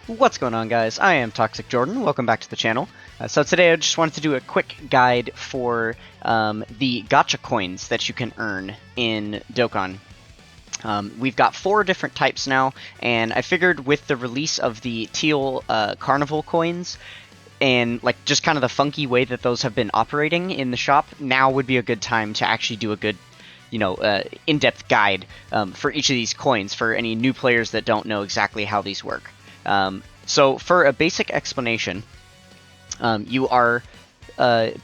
What's going on, guys? I am Toxic Jordan. Welcome back to the channel. So today I just wanted to do a quick guide for the gacha coins that you can earn in Dokkan. We've got 4 different types now, and I figured with the release of the TIEL Carnival coins, and like just kind of the funky way that those have been operating in the shop, now would be a good time to actually do a good in-depth guide for each of these coins for any new players that don't know exactly how these work. So for a basic explanation, you are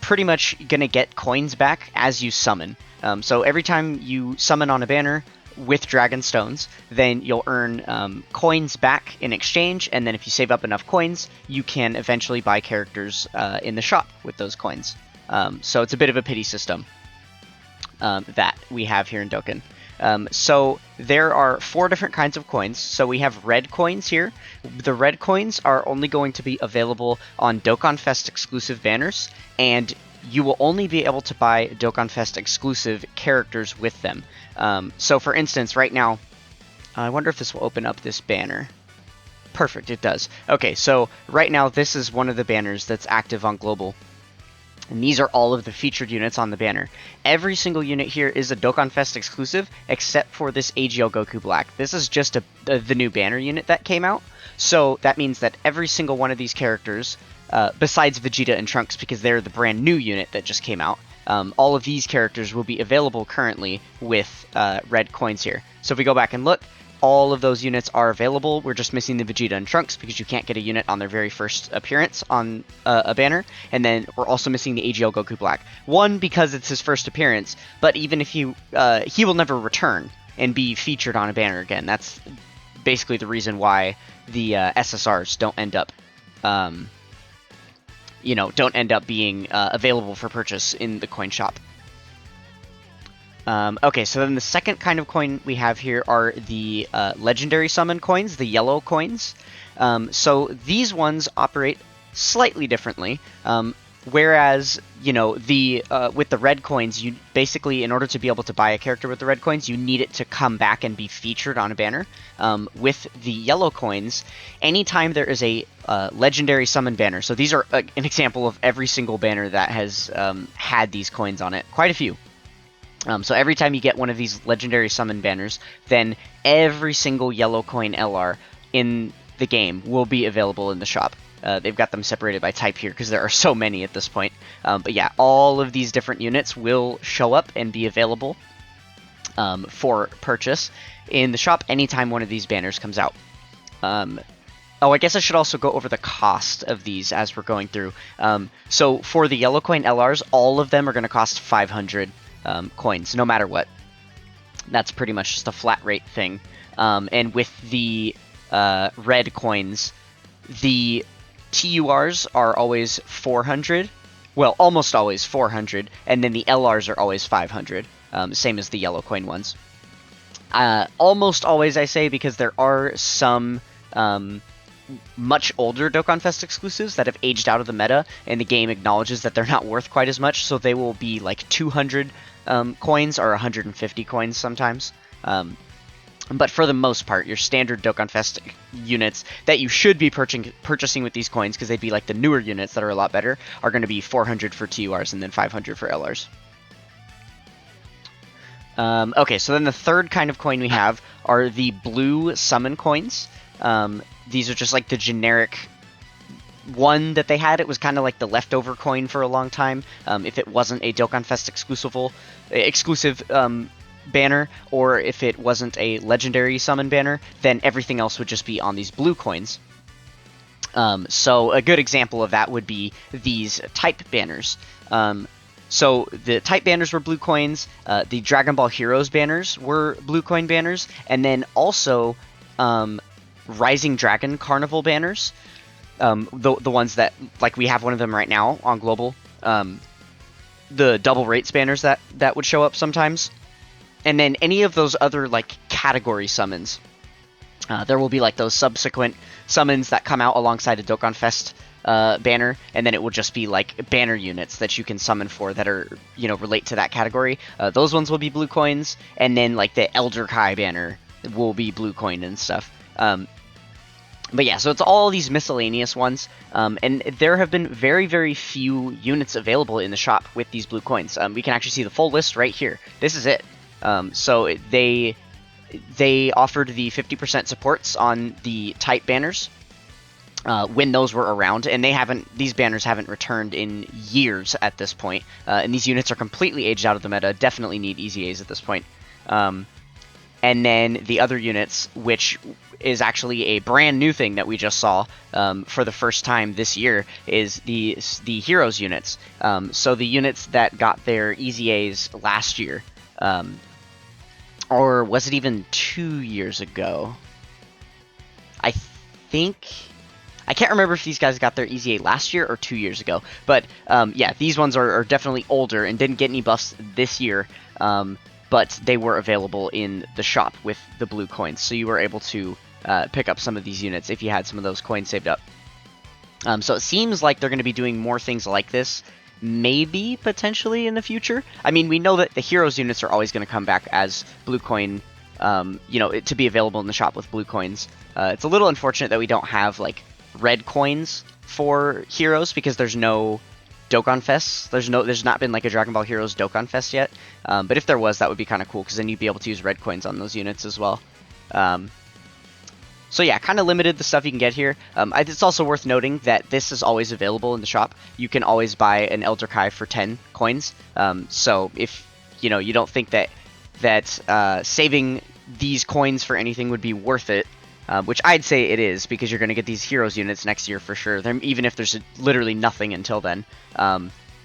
pretty much going to get coins back as you summon. So every time you summon on a banner with Dragon Stones, then you'll earn coins back in exchange, and then if you save up enough coins, you can eventually buy characters in the shop with those coins. So it's a bit of a pity system that we have here in Dokkan. So there are 4 different kinds of coins. So we have red coins here. The red coins are only going to be available on Dokkan Fest exclusive banners, and you will only be able to buy Dokkan Fest exclusive characters with them. So for instance, right now, I wonder if this will open up this banner. Perfect, it does. Okay, so right now this is one of the banners that's active on Global. And these are all of the featured units on the banner. Every single unit here is a Dokkan Fest exclusive, except for this AGL Goku Black. This is just the new banner unit that came out. So that means that every single one of these characters, besides Vegeta and Trunks, because they're the brand new unit that just came out, all of these characters will be available currently with red coins here. So if we go back and look, all of those units are available. We're just missing the Vegeta and Trunks because you can't get a unit on their very first appearance on a banner. And then we're also missing the AGL Goku Black. One, because it's his first appearance, but even if he will never return and be featured on a banner again. That's basically the reason why the SSRs don't end up, being available for purchase in the coin shop. Okay, so then the second kind of coin we have here are the legendary summon coins, the yellow coins. So these ones operate slightly differently. Whereas, with the red coins, you basically, in order to be able to buy a character with the red coins, you need it to come back and be featured on a banner. With the yellow coins, anytime there is a legendary summon banner, so these are an example of every single banner that has had these coins on it, quite a few. So every time you get one of these legendary summon banners, then every single yellow coin LR in the game will be available in the shop. They've got them separated by type here because there are so many at this point. But yeah, all of these different units will show up and be available for purchase in the shop anytime one of these banners comes out. Oh, I guess I should also go over the cost of these as we're going through. So for the yellow coin LRs, all of them are going to cost 500 coins, no matter what. That's pretty much just a flat rate thing. And with the red coins, the TURs are always 400. Well, almost always 400, and then the LRs are always 500. Same as the yellow coin ones. Almost always, I say, because there are some much older Dokkan Fest exclusives that have aged out of the meta, and the game acknowledges that they're not worth quite as much, so they will be like 200 coins or 150 coins sometimes. But for the most part, your standard Dokkan Fest units that you should be purchasing with these coins, because they'd be like the newer units that are a lot better, are going to be 400 for TURs and then 500 for LRs. Okay, so then the third kind of coin we have are the blue summon coins. These are just like the generic one that they had. It was kind of like the leftover coin for a long time. If it wasn't a Dokkan Fest exclusive banner, or if it wasn't a legendary summon banner, then everything else would just be on these blue coins. So a good example of that would be these type banners. So the type banners were blue coins, the Dragon Ball Heroes banners were blue coin banners, and then also Rising Dragon Carnival banners, the ones that, like, we have one of them right now on Global, the double rates banners that would show up sometimes, and then any of those other, like, category summons. There will be, like, those subsequent summons that come out alongside a Dokkan Fest banner, and then it will just be, like, banner units that you can summon for that are, relate to that category. Those ones will be blue coins, and then, like, the Elder Kai banner will be blue coin and stuff. But yeah, so it's all these miscellaneous ones, and there have been very, very few units available in the shop with these blue coins. We can actually see the full list right here. This is it. So they offered the 50% supports on the type banners when those were around, and these banners haven't returned in years at this point. And these units are completely aged out of the meta. Definitely need easy A's at this point. And then the other units, which is actually a brand new thing that we just saw for the first time this year, is the Heroes units. So the units that got their easy A's last year, or was it even 2 years ago? I can't remember if these guys got their easy A last year or 2 years ago. But yeah, these ones are definitely older and didn't get any buffs this year. But they were available in the shop with the blue coins, so you were able to pick up some of these units if you had some of those coins saved up. So it seems like they're going to be doing more things like this, maybe, potentially, in the future. I mean, we know that the Heroes units are always going to come back as blue coin, to be available in the shop with blue coins. It's a little unfortunate that we don't have, like, red coins for Heroes, because there's no Dokkan Fests. There's not been like a Dragon Ball Heroes Dokkan Fest yet. But if there was, that would be kind of cool, because then you'd be able to use red coins on those units as well. So yeah, kind of limited the stuff you can get here. It's also worth noting that this is always available in the shop. You can always buy an Elder Kai for 10 coins. So if you don't think that saving these coins for anything would be worth it, which I'd say it is, because you're going to get these Heroes units next year for sure, even if there's literally nothing until then.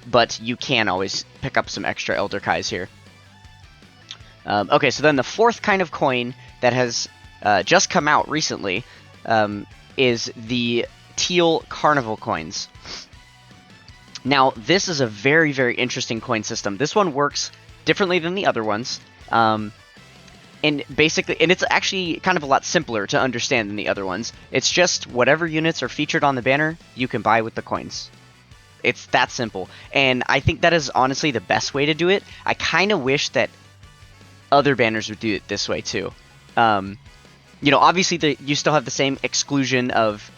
But you can always pick up some extra Elder Kais here. Okay, so then the fourth kind of coin that has just come out recently is the TIEL Carnival coins. Now, this is a very, very interesting coin system. This one works differently than the other ones. And it's actually kind of a lot simpler to understand than the other ones. It's just whatever units are featured on the banner, you can buy with the coins. It's that simple. And I think that is honestly the best way to do it. I kind of wish that other banners would do it this way too. Obviously you still have the same exclusion of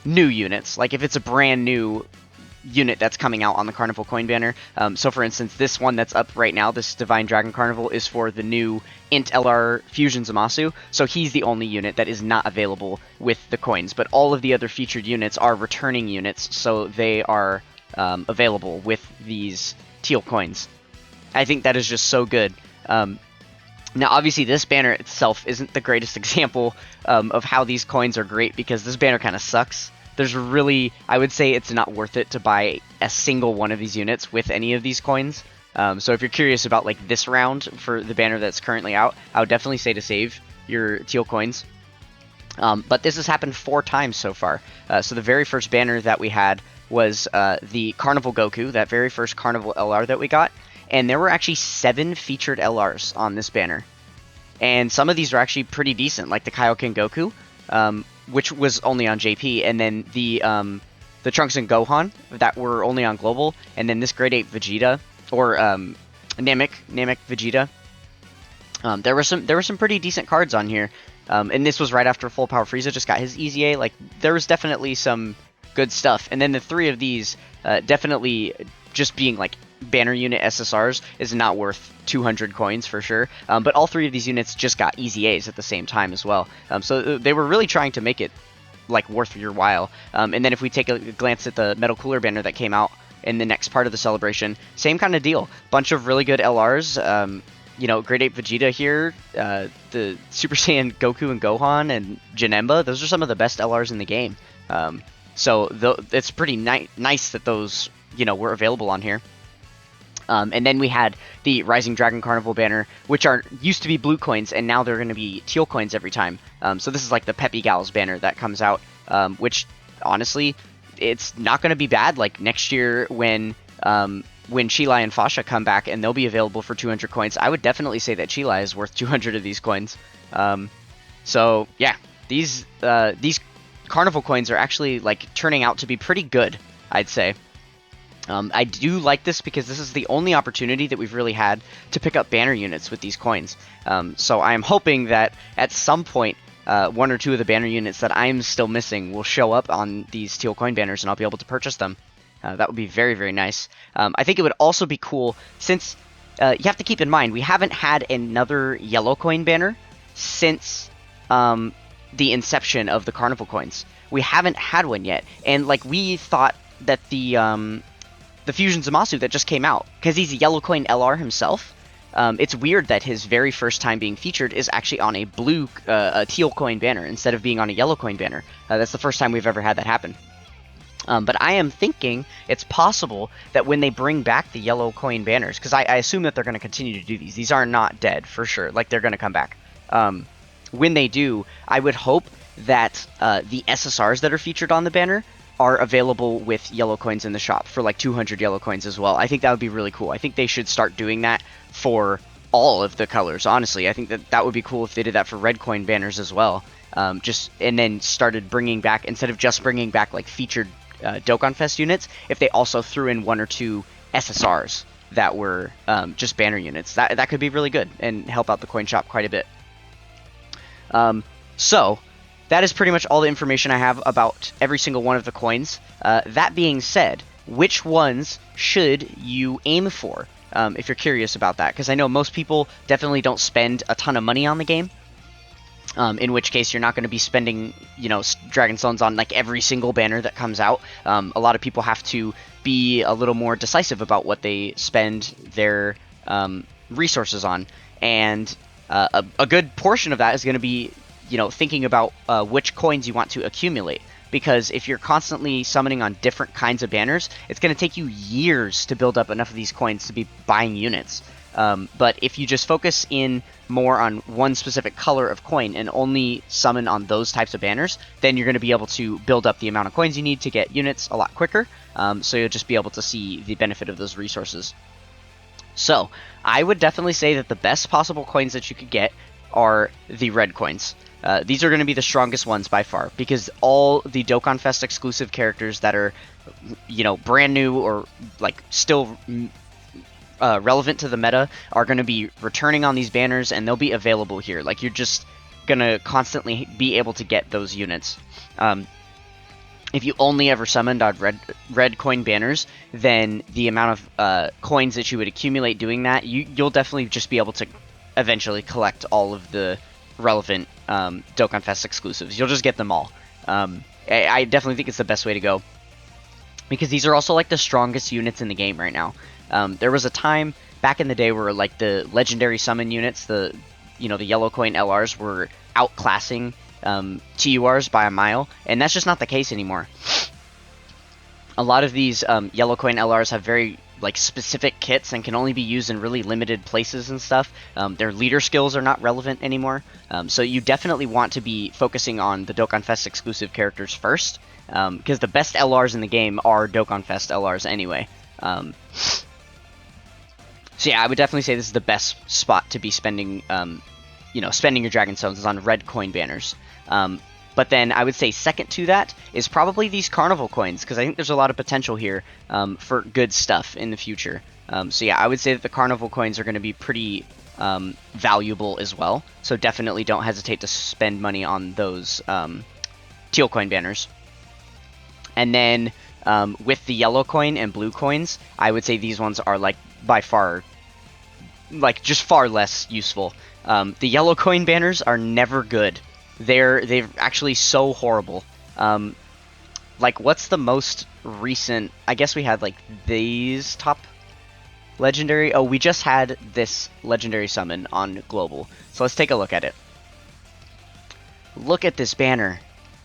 new units. Like if it's a brand new unit that's coming out on the Carnival coin banner. So for instance, this one that's up right now, this Divine Dragon Carnival, is for the new Int LR Fusion Zamasu, so he's the only unit that is not available with the coins, but all of the other featured units are returning units, so they are available with these TIEL coins. I think that is just so good. Now, obviously, this banner itself isn't the greatest example of how these coins are great, because this banner kind of sucks. I would say it's not worth it to buy a single one of these units with any of these coins. So if you're curious about like this round for the banner that's currently out, I would definitely say to save your TIEL coins. But this has happened 4 times so far. So the very first banner that we had was the Carnival Goku, that very first Carnival LR that we got. And there were actually 7 featured LRs on this banner. And some of these are actually pretty decent, like the Kaioken Goku, which was only on JP, and then the Trunks and Gohan that were only on Global, and then this Grade 8 Vegeta, or Namek Vegeta. There were some pretty decent cards on here, and this was right after Full Power Frieza just got his easy A. Like, there was definitely some good stuff, and then the 3 of these definitely just being like banner unit SSRs is not worth 200 coins for sure, but all 3 of these units just got easy A's at the same time as well, so they were really trying to make it like worth your while. And then if we take a glance at the Metal Cooler banner that came out in the next part of the celebration, same kind of deal, bunch of really good LRs. Grade 8 Vegeta here, the Super Saiyan Goku and Gohan, and Janemba, those are some of the best LRs in the game. So it's pretty nice that those were available on here. And then we had the Rising Dragon Carnival banner, which used to be blue coins, and now they're going to be teal coins every time. So this is like the Peppy Gals banner that comes out, which honestly, it's not going to be bad. Like next year when Chilai and Fasha come back and they'll be available for 200 coins, I would definitely say that Chilai is worth 200 of these coins. So yeah, these Carnival coins are actually like turning out to be pretty good, I'd say. I do like this because this is the only opportunity that we've really had to pick up banner units with these coins. So I am hoping that at some point one or two of the banner units that I'm still missing will show up on these teal coin banners, and I'll be able to purchase them. That would be very, very nice. I think it would also be cool, since you have to keep in mind, we haven't had another yellow coin banner since the inception of the Carnival coins. We haven't had one yet, and like we thought that the Fusion Zamasu that just came out, because he's a yellow coin LR himself, it's weird that his very first time being featured is actually on a teal coin banner instead of being on a yellow coin banner. That's the first time we've ever had that happen. But I am thinking it's possible that when they bring back the yellow coin banners, because I assume that they're going to continue to do these. These are not dead, for sure. Like, they're going to come back. When they do, I would hope that the SSRs that are featured on the banner are available with yellow coins in the shop for like 200 yellow coins as well. I think that would be really cool. I think they should start doing that for all of the colors, honestly. I think that would be cool if they did that for red coin banners as well. And then started bringing back, instead of just bringing back like featured Dokkan Fest units, if they also threw in one or two SSRs that were just banner units. That could be really good and help out the coin shop quite a bit. So that is pretty much all the information I have about every single one of the coins. That being said, which ones should you aim for if you're curious about that? Because I know most people definitely don't spend a ton of money on the game. In which case you're not going to be spending, Dragon Stones on like every single banner that comes out. A lot of people have to be a little more decisive about what they spend their resources on, and a good portion of that is going to be, thinking about which coins you want to accumulate. Because if you're constantly summoning on different kinds of banners, it's going to take you years to build up enough of these coins to be buying units. But if you just focus in more on one specific color of coin and only summon on those types of banners, then you're going to be able to build up the amount of coins you need to get units a lot quicker. So you'll just be able to see the benefit of those resources. So I would definitely say that the best possible coins that you could get are the red coins. These are going to be the strongest ones by far, because all the Dokkan Fest exclusive characters that are, brand new or like still relevant to the meta are going to be returning on these banners, and they'll be available here. Like, you're just going to constantly be able to get those units. If you only ever summoned on red coin banners, then the amount of coins that you would accumulate doing that, you'll definitely just be able to eventually collect all of the relevant Dokkan Fest exclusives. You'll just get them all. I definitely think it's the best way to go, because these are also like the strongest units in the game right now. There was a time back in the day where like the legendary summon units, the yellow coin LRs were outclassing TURs by a mile, and that's just not the case anymore. A lot of these yellow coin LRs have very like specific kits and can only be used in really limited places and stuff. Their leader skills are not relevant anymore. So you definitely want to be focusing on the Dokkan Fest exclusive characters first, because the best LRs in the game are Dokkan Fest LRs anyway. So yeah, I would definitely say this is the best spot to be spending, spending your Dragon Stones is on red coin banners. But then I would say second to that is probably these Carnival coins, because I think there's a lot of potential here for good stuff in the future. So yeah, I would say that the Carnival coins are going to be pretty valuable as well. So definitely don't hesitate to spend money on those teal coin banners. And then with the yellow coin and blue coins, I would say these ones are like by far, like just far less useful. The yellow coin banners are never good. They're actually so horrible. Like, what's the most recent? I guess we had like these top legendary. Oh, we just had this legendary summon on global. So let's take a look at it. Look at this banner.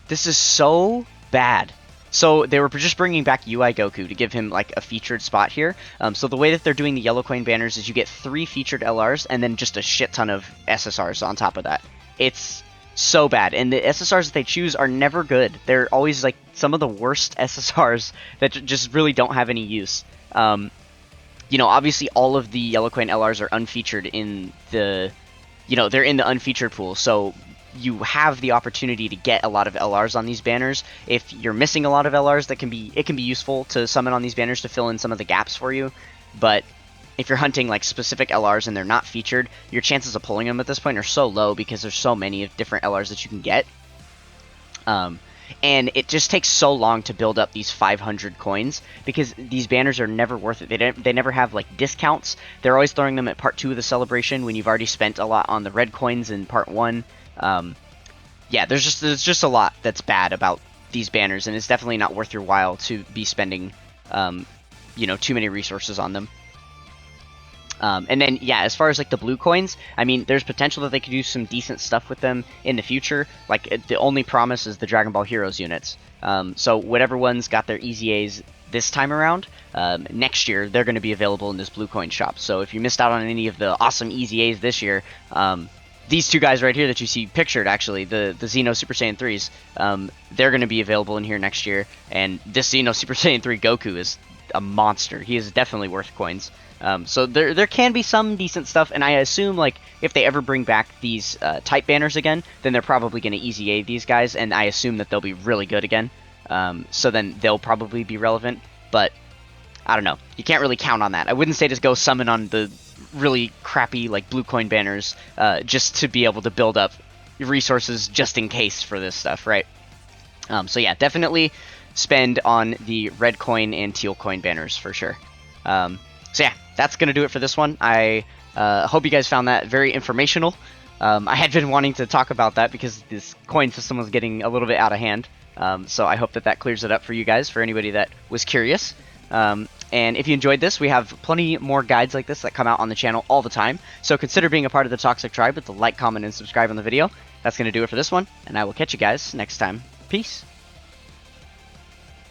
This is so bad. So they were just bringing back UI Goku to give him like a featured spot here. So the way that they're doing the yellow coin banners is you get 3 featured LRs and then just a shit ton of SSRs on top of that. It's so bad, and the SSRs that they choose are never good. They're always like some of the worst SSRs that just really don't have any use. Obviously all of the yellow coin LRs are unfeatured in the, they're in the unfeatured pool, so you have the opportunity to get a lot of LRs on these banners. If you're missing a lot of LRs, it can be useful to summon on these banners to fill in some of the gaps for you. But if you're hunting like specific LRs and they're not featured, your chances of pulling them at this point are so low because there's so many different LRs that you can get. And it just takes so long to build up these 500 coins because these banners are never worth it. They never have like discounts. They're always throwing them at part 2 of the celebration when you've already spent a lot on the red coins in part 1. Yeah, there's just a lot that's bad about these banners, and it's definitely not worth your while to be spending, you know, too many resources on them. And then, yeah, as far as like the blue coins, I mean, there's potential that they could do some decent stuff with them in the future. Like, the only promise is the Dragon Ball Heroes units. So whatever ones got their EZAs this time around, next year they're going to be available in this blue coin shop. So if you missed out on any of the awesome EZAs this year, these two guys right here that you see pictured, actually, the Xeno Super Saiyan 3s, they're going to be available in here next year. And this Xeno Super Saiyan 3 Goku is a monster. He is definitely worth coins. So there can be some decent stuff, and I assume like if they ever bring back these type banners again, then they're probably going to EZA these guys, and I assume that they'll be really good again. So then they'll probably be relevant, but I don't know. You can't really count on that. I wouldn't say just go summon on the really crappy like blue coin banners just to be able to build up resources just in case for this stuff, right? So yeah, definitely spend on the red coin and teal coin banners for sure. So yeah, that's going to do it for this one. I hope you guys found that very informational. I had been wanting to talk about that because this coin system was getting a little bit out of hand. So I hope that that clears it up for you guys, for anybody that was curious. And if you enjoyed this, we have plenty more guides like this that come out on the channel all the time. So consider being a part of the Toxic Tribe with the like, comment, and subscribe on the video. That's going to do it for this one, and I will catch you guys next time. Peace.